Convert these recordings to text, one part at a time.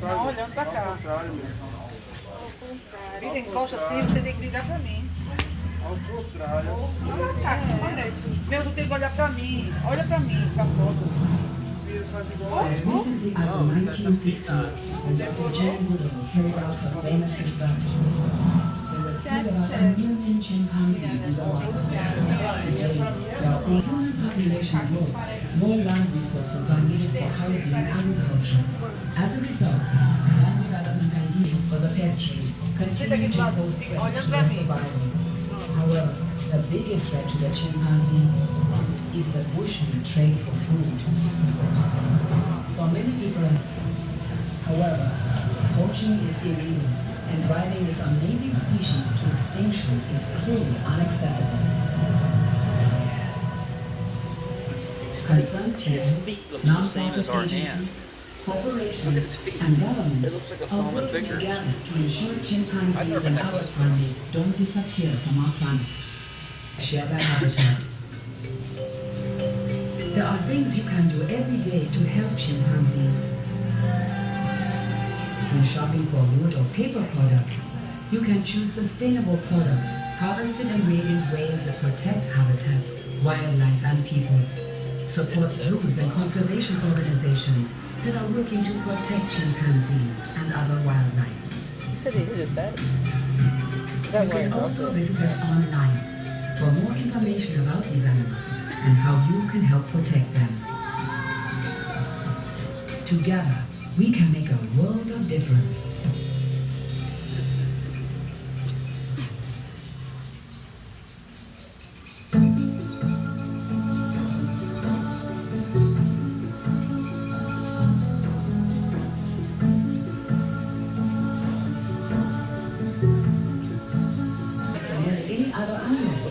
Não, olhando pra cá. Filha, encosta assim, você tem que ligar pra mim. Ao contrário. Ah, tá, que parece. Meu, tu tem que olhar pra mim. Olha pra mim, pra foto. As recently as the 1960s, when Dr. Jane Goodall carried out her famous research, there were still about 1 million chimpanzees in the wild. Today, while the human population grows, more land resources are needed for housing and agriculture. As a result, land development ideas for the pet trade continue to pose threats to their survival. However, the biggest threat to the chimpanzee is the bushmeat trade for food. For many people, however, poaching is illegal, and driving this amazing species to extinction is clearly unacceptable. Concerned people, non-profit agencies, corporations, and governments are working together to ensure chimpanzees and other primates don't disappear from our planet. Share their habitat. There are things you can do every day to help chimpanzees. When shopping for wood or paper products, you can choose sustainable products harvested and made in ways that protect habitats, wildlife, and people. Support zoos and conservation organizations that are working to protect chimpanzees and other wildlife. You said it is that. You can also visit us online for more information about these animals and how you can help protect them. Together, we can make a world of difference. Any other animal.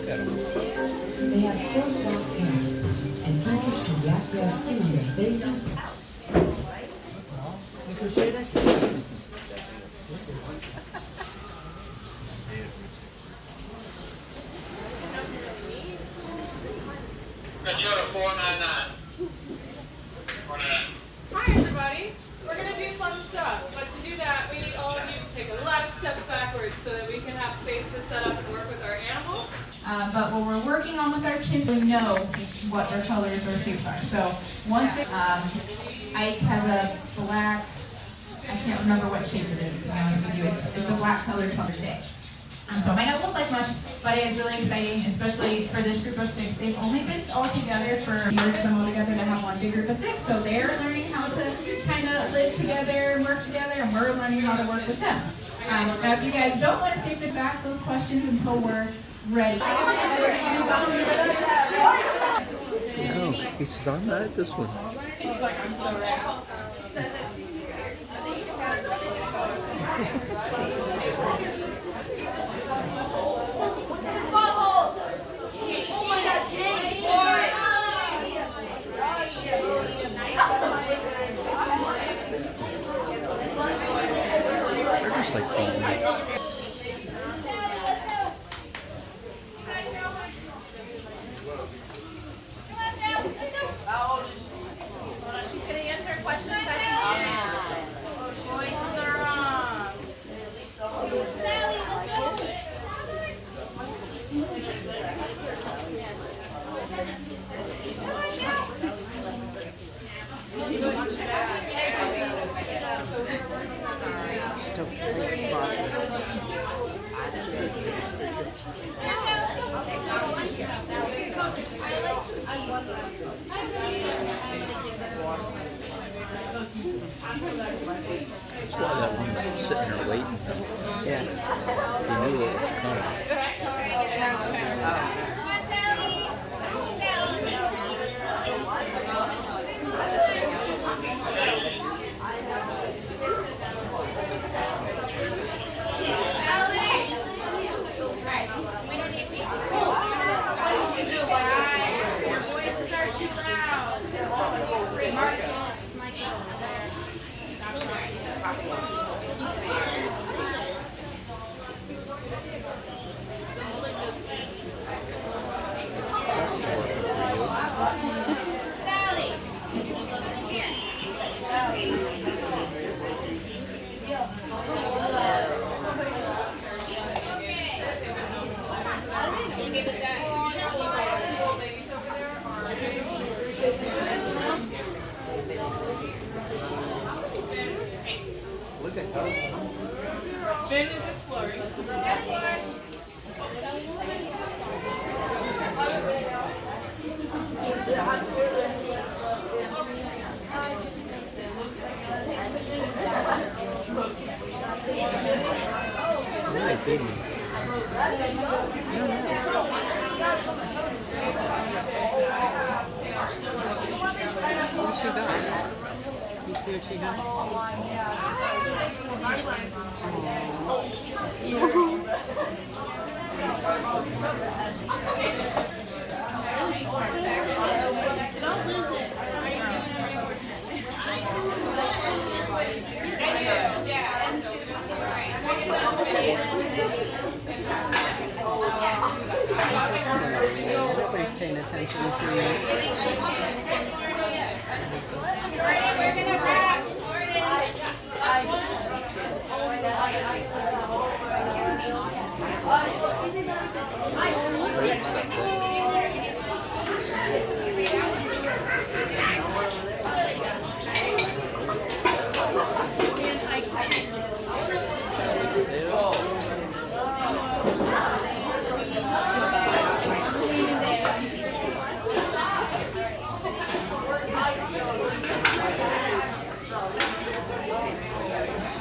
They have coarse dark hair and pinkish to black bare skin on their faces. Hi everybody! We're going to do fun stuff, but to do that we need all of you to take a lot of steps backwards so that we can have space to set up and work with our animals. But what we're working on with our chimps, we know what their colors or shapes are. So once they, Ike has a black, I can't remember what shape it is, to be honest with you. It's a black colored color today. So it might not look like much, but it is really exciting, especially for this group of 6. They've only been all together for a year to all together to have one big group of 6. So they're learning how to kind of live together, work together, and we're learning how to work with them. Now if you guys don't want to stay back those questions until we're ready. No, he says, I'm not at this one. He's like, I'm so ready. They're just like following. She's going to answer questions, I think. Voices are on. Sally, let's go. That's why that one was sitting there waiting. Yes. He knew what was coming. Sally. What's she got? You see what she got? Don't lose it. Nobody's paying attention to you. We're gonna wrap.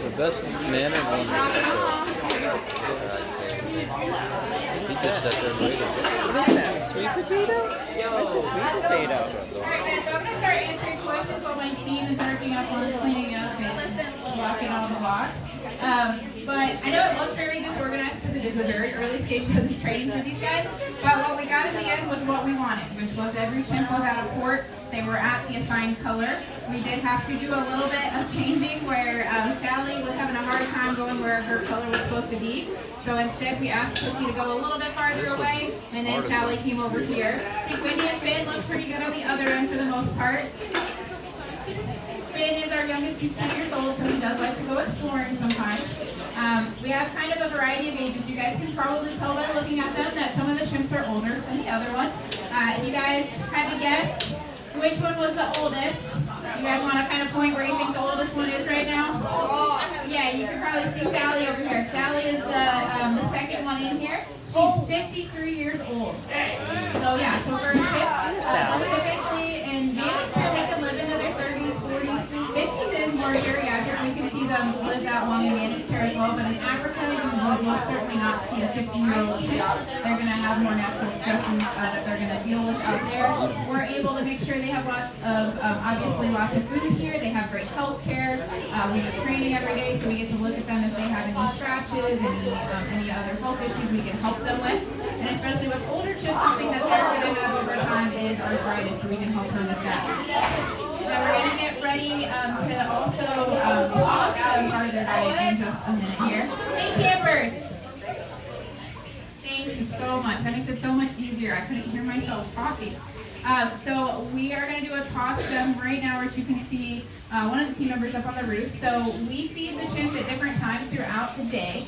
The best mannered one. He just sat there waiting. What is that? Sweet potato? That's a sweet potato. Alright guys, so I'm gonna start answering questions while my team is working up on cleaning up and blocking all the blocks. But I know it looks very disorganized because it is a very early stage of this training for these guys. But what we got in the end was what we wanted, which was every chimp was at a port. They were at the assigned color. We did have to do a little bit of changing where Sally was having a hard time going where her color was supposed to be. So instead we asked Cookie to go a little bit farther away, and then Sally came over here. I think Wendy and Finn looked pretty good on the other end for the most part. Finn is our youngest, he's 10 years old, so he does like to go exploring sometimes. We have kind of a variety of ages. You guys can probably tell by looking at them that some of the chimps are older than the other ones. If you guys had to guess which one was the oldest, you guys want to kind of point where you think the oldest one is right now? Yeah, you can probably see Sally over here. Sally is the second one in here. She's 53 years old. So yeah, so for a chimp, they'll typically, in managed care, they can live into their 30s, 40s, 50s is more geriatric. We can see them live that long in managed care as well, but in Africa, you will most certainly not see a 50-year-old chimp. They're going to have more natural stresses that they're going to deal with out there. We're able to make sure they have lots of, obviously lots of food here. They have great health care. We do training every day, so we get to look at them if they have any scratches, any other health issues we can help them with. And especially with older chimps, something that they're going to have over time is arthritis, so we can help them with that. Now we're going to get ready to also toss them part of their diet in just a minute here. Hey campers! Thank you so much. That makes it so much easier. I couldn't hear myself talking. So we are going to do a toss them right now, which you can see one of the team members up on the roof. So we feed the chimps at different times throughout the day.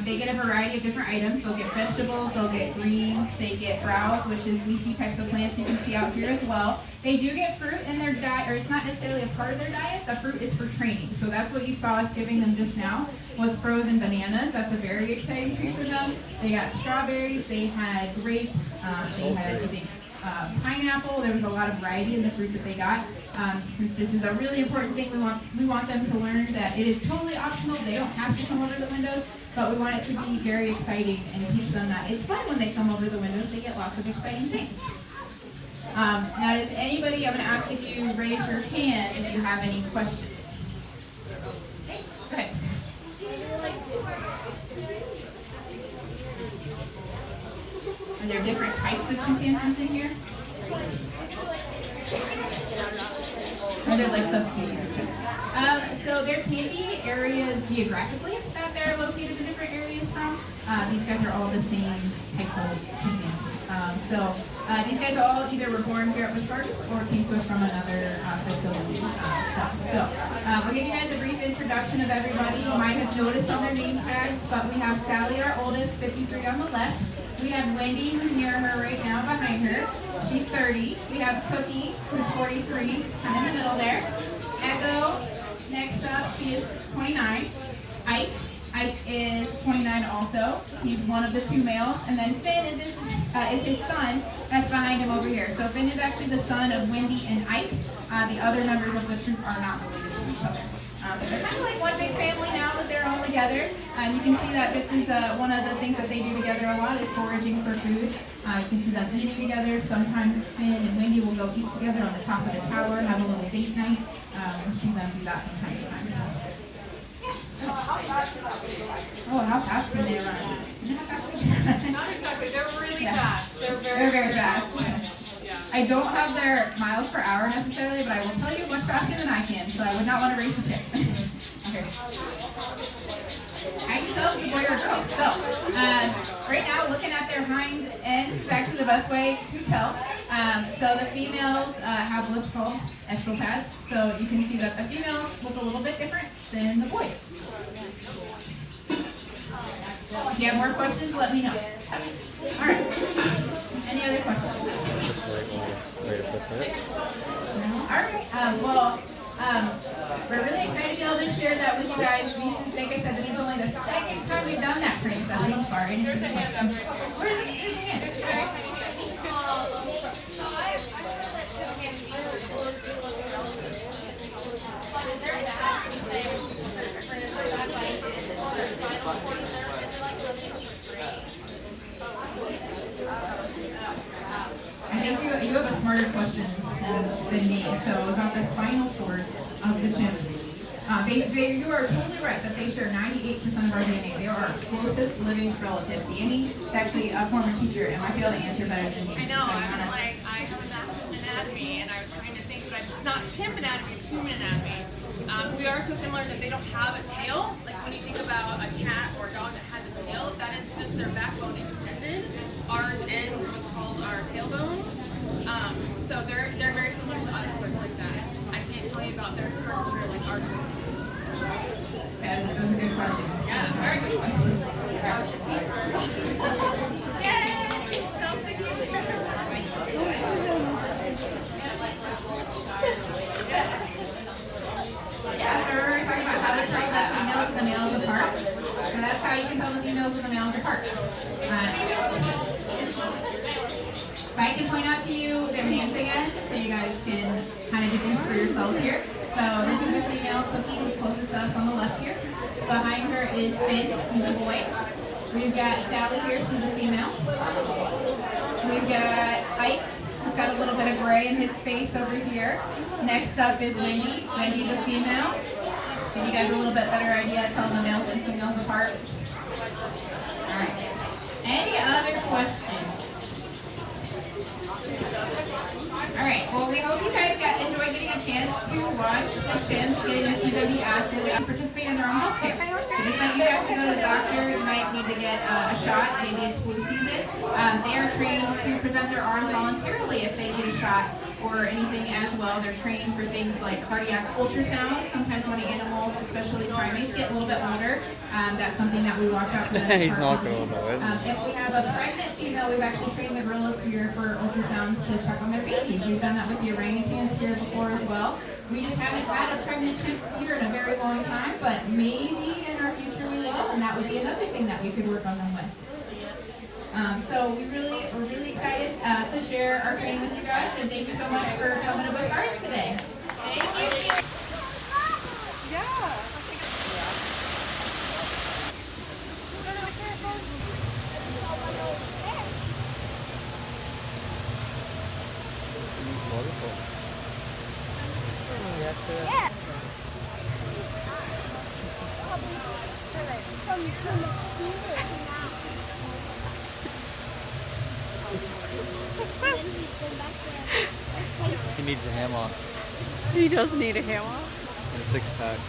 They get a variety of different items. They'll get vegetables, they'll get greens, they get browse, which is leafy types of plants you can see out here as well. They do get fruit in their diet, or it's not necessarily a part of their diet. The fruit is for training. So that's what you saw us giving them just now, was frozen bananas. That's a very exciting treat for them. They got strawberries, they had grapes, they had a big pineapple. There was a lot of variety in the fruit that they got. Since this is a really important thing, we want them to learn that it is totally optional. They don't have to come over the windows, but we want it to be very exciting and teach them that it's fun when they come over the windows. They get lots of exciting things. Now, does anybody, I'm going to ask if you raise your hand if you have any questions. Okay, go ahead. Are there different types of chimpanzees in here? Are there like subspecies of chimps? So there can be areas geographically that they're located in different areas from. These guys are all the same type of chimpanzee. These guys all either were born here at Busch Gardens or came to us from another facility. We'll give you guys a brief introduction of everybody. You might have noticed on their name tags, but we have Sally, our oldest, 53 on the left. We have Wendy, who's near her right now, behind her. She's 30. We have Cookie, who's 43, kind of in the middle there. Echo, next up, she is 29. Ike is 29 also. He's one of the two males. And then Finn is his son that's behind him over here. So Finn is actually the son of Wendy and Ike. The other members of the troop are not related to each other. So they're kind of like one big family now that they're all together. You can see that this is one of the things that they do together a lot is foraging for food. You can see them eating together. Sometimes Finn and Wendy will go eat together on the top of the tower, have a little date night. We'll see them do that from time to time. Oh, how fast can they run? You know how fast they can run? Not exactly. They're really fast. They're They're very fast. Yeah. I don't have their miles per hour necessarily, but I will tell you much faster than I can, so I would not want to race the chick. Okay. I can tell if it's a boy or a girl. So, right now, looking at their hind ends is actually the best way to tell. So the females have what's called estril pads. So you can see that the females look a little bit different than the boys. If you have more questions, let me know. All right. Any other questions? All right. We're really excited to be able to share that with you guys. Like I said, this is only the second time we've done that training session. I'm sorry, I didn't see the question. Where's the hand? I think you have a smarter question than me. So about the spinal cord of the chimp. You are totally right that they share 98% of our DNA. They are our closest living relative. Andy is actually a former teacher and might be able to answer better than me. I know. I have a master's in anatomy, and I was trying to think, but it's not chimp anatomy; it's human anatomy. We are so similar that they don't have a tail. Like when you think about a cat or a dog that has a tail, that is just their backbone extended. Ours ends in what's called our tailbone. So they're very similar to us, but like that. I can't tell you about their curvature like ours. That was a good question. Yeah, it's a very good question. Yay! Stop the Yeah, so we're talking about how to tell the females and the males apart. So that's how you can tell the females and the males apart. So I can point out to you their names again, so you guys can kind of deduce for yourselves here. So this is a female, Cookie, who's closest to us on the left here. Behind her is Finn, he's a boy. We've got Sally here, she's a female. We've got Ike, who's got a little bit of gray in his face over here. Next up is Wendy. Wendy's a female. Give you guys a little bit better idea, telling the males and females apart. All right. Any other questions? All right, well, we hope you guys enjoyed getting a chance to watch the chimps getting to see them be active and participate in their own health care. So just like you guys can go to the doctor, you might need to get a shot, maybe it's flu season. They are trained to present their arms voluntarily if they need a shot or anything as well. They're trained for things like cardiac ultrasounds. Sometimes when animals, especially primates, get a little bit older, that's something that we watch out for. He's not going to know it. If we have a pregnant female, we've actually trained the gorillas here for ultrasounds to check on their babies. We've done that with the orangutans here before as well. We just haven't had a pregnant chimp here in a very long time, but maybe in our future we will, and that would be another thing that we could work on them with. So we're really excited to share our training with you guys, and thank you so much for coming to Busch Gardens today. Thank you. He needs a hammock He does need a hammer. and a six-pack.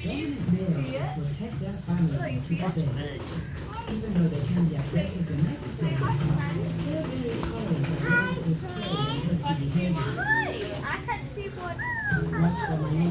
Dominant males will protect their families to the dead. Even though they can be aggressive and necessary, they're very tolerant of those who display their husky behavior. I can see what. Watch for my name.